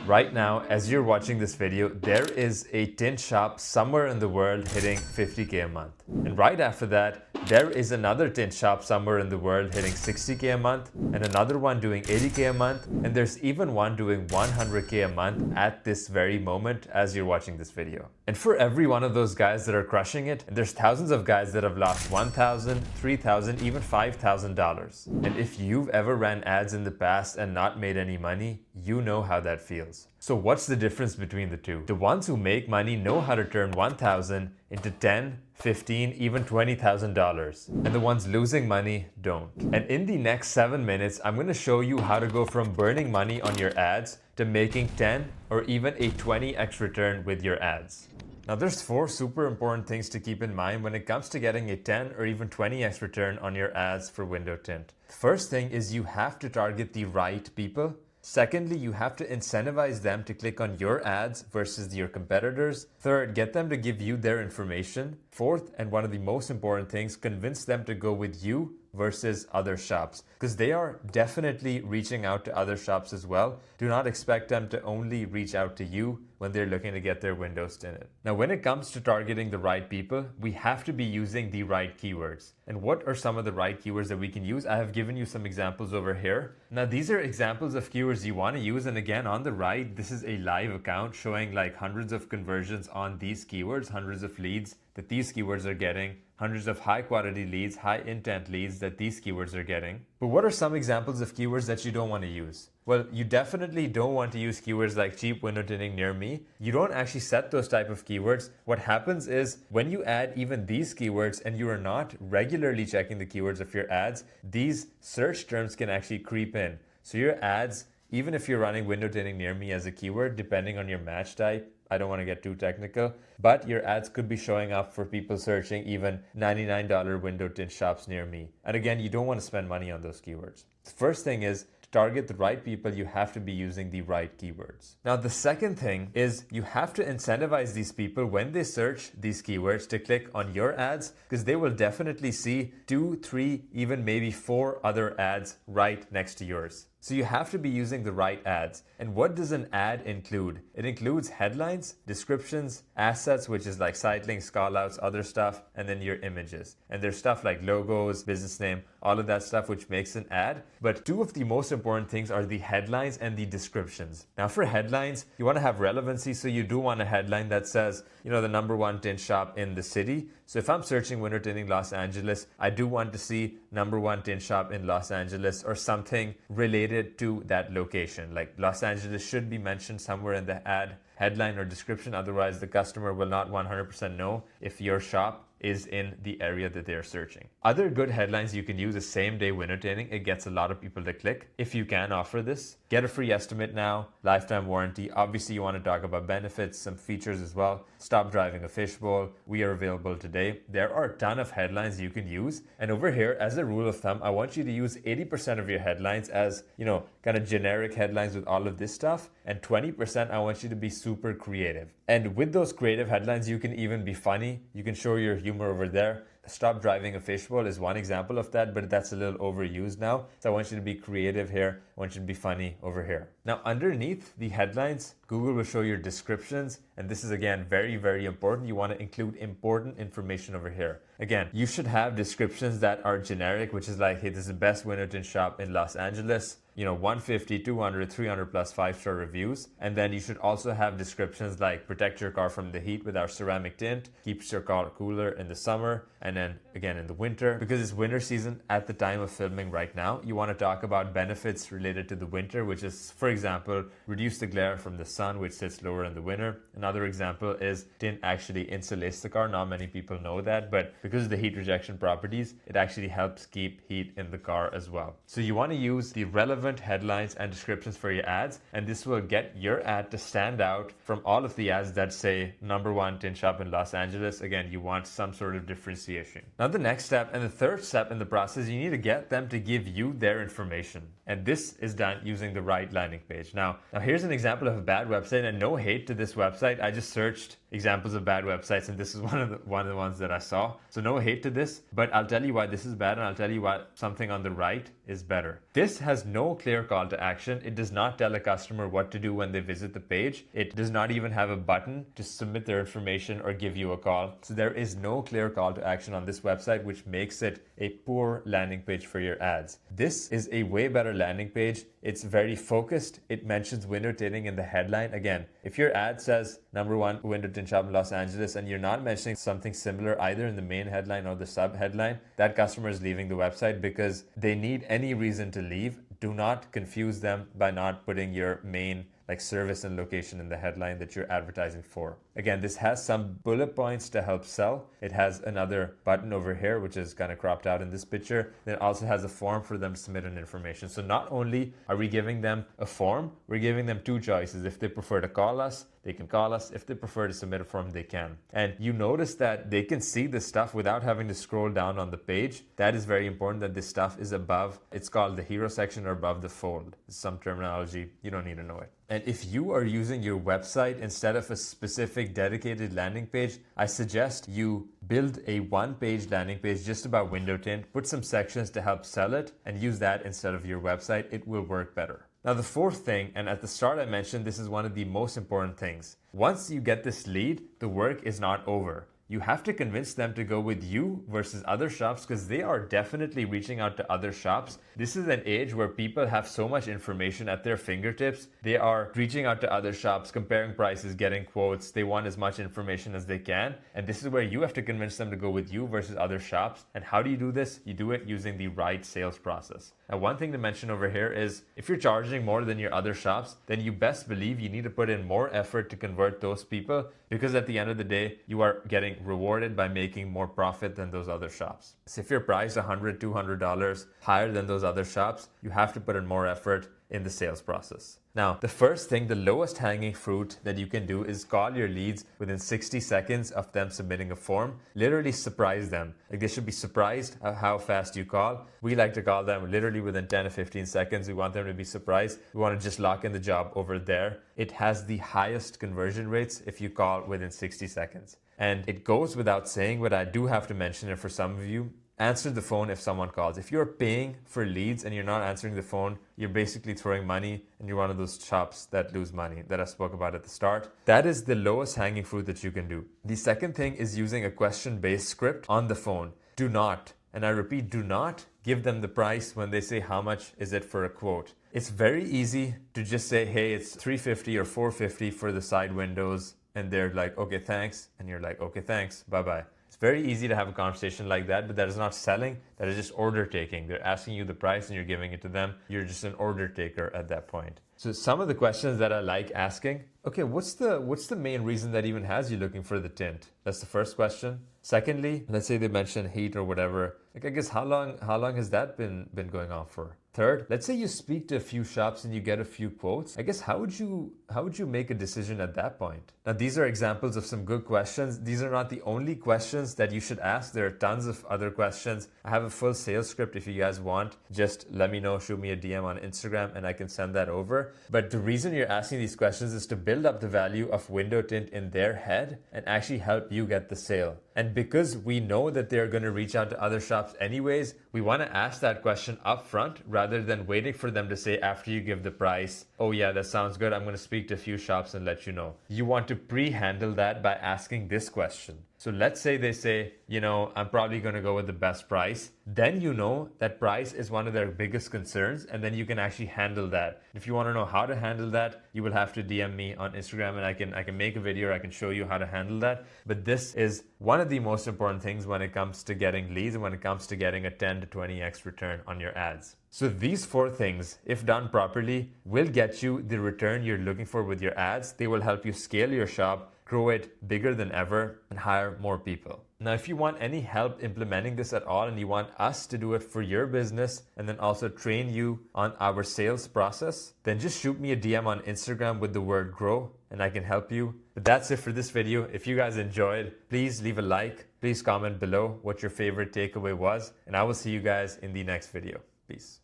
Right now, as you're watching this video, there is a tint shop somewhere in the world hitting 50K a month. And right after that, there is another tint shop somewhere in the world hitting 60K a month, and another one doing 80K a month, and there's even one doing 100K a month at this very moment as you're watching this video. And for every one of those guys that are crushing it, there's thousands of guys that have lost $1,000, $3,000, even $5,000. And if you've ever ran ads in the past and not made any money, you know how that feels. So what's the difference between the two? The ones who make money know how to turn 1,000 into 10, 15, even $20,000. And the ones losing money don't. And in the next 7 minutes, I'm going to show you how to go from burning money on your ads to making 10 or even a 20x return with your ads. Now there's 4 super important things to keep in mind when it comes to getting a 10 or even 20x return on your ads for window tint. The first thing is you have to target the right people. Secondly, you have to incentivize them to click on your ads versus your competitors. Third, get them to give you their information. Fourth, and one of the most important things, convince them to go with you versus other shops, because they are definitely reaching out to other shops as well. Do not expect them to only reach out to you when they're looking to get their windows tinted. Now, when it comes to targeting the right people, we have to be using the right keywords. And what are some of the right keywords that we can use? I have given you some examples over here. Now, these are examples of keywords you want to use. And again, on the right, this is a live account showing like hundreds of conversions on these keywords, hundreds of leads that these keywords are getting, hundreds of high quality leads, high intent leads that these keywords are getting. But what are some examples of keywords that you don't want to use? Well, you definitely don't want to use keywords like cheap window tinting near me. You don't actually set those type of keywords. What happens is when you add even these keywords and you are not regularly checking the keywords of your ads, these search terms can actually creep in. So your ads, even if you're running window tinting near me as a keyword, depending on your match type, I don't want to get too technical, but your ads could be showing up for people searching even $99 window tint shops near me. And again, you don't want to spend money on those keywords. The first thing is to target the right people, you have to be using the right keywords. Now, the second thing is you have to incentivize these people when they search these keywords to click on your ads, because they will definitely see 2, 3, even maybe 4 other ads right next to yours. So you have to be using the right ads. And what does an ad include? It includes headlines, descriptions, assets, which is like site links, callouts, other stuff, and then your images. And there's stuff like logos, business name, all of that stuff which makes an ad. But 2 of the most important things are the headlines and the descriptions. Now for headlines, you want to have relevancy. So you do want a headline that says, the #1 tint shop in the city. So if I'm searching window tinting Los Angeles, I do want to see #1 tint shop in Los Angeles or something related to that location. Like Los Angeles should be mentioned somewhere in the ad headline or description. Otherwise, the customer will not 100% know if your shop is in the area that they're searching. Other good headlines you can use is same day window tinting. It gets a lot of people to click. If you can offer this, get a free estimate now, lifetime warranty. Obviously you want to talk about benefits, some features as well. Stop driving a fishbowl. We are available today. There are a ton of headlines you can use. And over here, as a rule of thumb, I want you to use 80% of your headlines as, kind of generic headlines with all of this stuff. And 20%, I want you to be super creative. And with those creative headlines, you can even be funny. You can show your humor over there. Stop driving a fishbowl is one example of that, but that's a little overused now. So I want you to be creative here. I want you to be funny over here. Now, underneath the headlines, Google will show your descriptions. And this is, again, very, very important. You want to include important information over here. Again, you should have descriptions that are generic, which is like, hey, this is the best window tint shop in Los Angeles. 150, 200, 300 plus 5-star reviews. And then you should also have descriptions like protect your car from the heat with our ceramic tint, keeps your car cooler in the summer, and then again in the winter. Because it's winter season at the time of filming right now, you want to talk about benefits related to the winter, which is, for example, reduce the glare from the sun, which sits lower in the winter. Another example is tint actually insulates the car. Not many people know that, but because of the heat rejection properties, it actually helps keep heat in the car as well. So you want to use the relevant headlines and descriptions for your ads, and this will get your ad to stand out from all of the ads that say #1 tint shop in Los Angeles. Again, you want some sort of differentiation. stream. Now the next step and the third step in the process, you need to get them to give you their information. And this is done using the right landing page. Now here's an example of a bad website, and no hate to this website. I just searched examples of bad websites and this is one of the ones that I saw. So no hate to this, but I'll tell you why this is bad and I'll tell you why something on the right is better. This has no clear call to action. It does not tell a customer what to do when they visit the page. It does not even have a button to submit their information or give you a call. So there is no clear call to action on this website, which makes it a poor landing page for your ads. This is a way better landing page. It's very focused. It mentions window tinting in the headline. Again, if your ad says #1 window tint shop in Los Angeles and you're not mentioning something similar either in the main headline or the sub headline, that customer is leaving the website because they need any reason to leave. Do not confuse them by not putting your main service and location in the headline that you're advertising for. Again, this has some bullet points to help sell. It has another button over here, which is kind of cropped out in this picture. Then it also has a form for them to submit an information. So not only are we giving them a form, we're giving them two choices. If they prefer to call us, they can call us. If they prefer to submit a form, they can. And you notice that they can see this stuff without having to scroll down on the page. That is very important, that this stuff is above. It's called the hero section or above the fold. It's some terminology. You don't need to know it. And if you are using your website instead of a specific dedicated landing page, I suggest you build a one-page landing page just about window tint, put some sections to help sell it, and use that instead of your website. It will work better. Now the fourth thing, and at the start I mentioned this is one of the most important things. Once you get this lead, the work is not over. You have to convince them to go with you versus other shops because they are definitely reaching out to other shops. This is an age where people have so much information at their fingertips. They are reaching out to other shops, comparing prices, getting quotes. They want as much information as they can. And this is where you have to convince them to go with you versus other shops. And how do you do this? You do it using the right sales process. Now, one thing to mention over here is if you're charging more than your other shops, then you best believe you need to put in more effort to convert those people, because at the end of the day, you are getting rewarded by making more profit than those other shops. So if you're priced $100, $200 higher than those other shops, you have to put in more effort in the sales process. Now, the first thing, the lowest hanging fruit that you can do is call your leads within 60 seconds of them submitting a form. Literally surprise them. Like, they should be surprised at how fast you call. We like to call them literally within 10 to 15 seconds. We want them to be surprised. We want to just lock in the job over there. It has the highest conversion rates if you call within 60 seconds. And it goes without saying, but I do have to mention it for some of you. Answer the phone if someone calls. If you're paying for leads and you're not answering the phone, you're basically throwing money and you're one of those shops that lose money that I spoke about at the start. That is the lowest hanging fruit that you can do. The second thing is using a question-based script on the phone. Do not, and I repeat, do not give them the price when they say how much is it for a quote. It's very easy to just say, hey, it's $350 or $450 for the side windows. And they're like, okay, thanks. And you're like, okay, thanks. Bye-bye. It's very easy to have a conversation like that, but that is not selling. That is just order taking. They're asking you the price and you're giving it to them. You're just an order taker at that point. So some of the questions that I like asking, okay, what's the main reason that even has you looking for the tint? That's the first question. Secondly, let's say they mention heat or whatever. Like, I guess how long has that been going on for? Third, let's say you speak to a few shops and you get a few quotes. I guess how would you make a decision at that point? Now, these are examples of some good questions. These are not the only questions that you should ask. There are tons of other questions. I have a full sales script if you guys want. Just let me know, shoot me a DM on Instagram and I can send that over. But the reason you're asking these questions is to build up the value of window tint in their head and actually help you get the sale. And because we know that they're going to reach out to other shops anyways, we want to ask that question up front rather than waiting for them to say after you give the price, oh yeah, that sounds good, I'm going to speak to a few shops and let you know. You want to pre-handle that by asking this question. So let's say they say, I'm probably going to go with the best price. Then you know that price is one of their biggest concerns, and then you can actually handle that. If you want to know how to handle that, you will have to DM me on Instagram and I can make a video, or I can show you how to handle that. But this is one of the most important things when it comes to getting leads and when it comes to getting a 10 to 20x return on your ads. So these 4 things, if done properly, will get you the return you're looking for with your ads. They will help you scale your shop, grow it bigger than ever, and hire more people. Now, if you want any help implementing this at all and you want us to do it for your business and then also train you on our sales process, then just shoot me a DM on Instagram with the word grow and I can help you. But that's it for this video. If you guys enjoyed, please leave a like. Please comment below what your favorite takeaway was, and I will see you guys in the next video. Peace.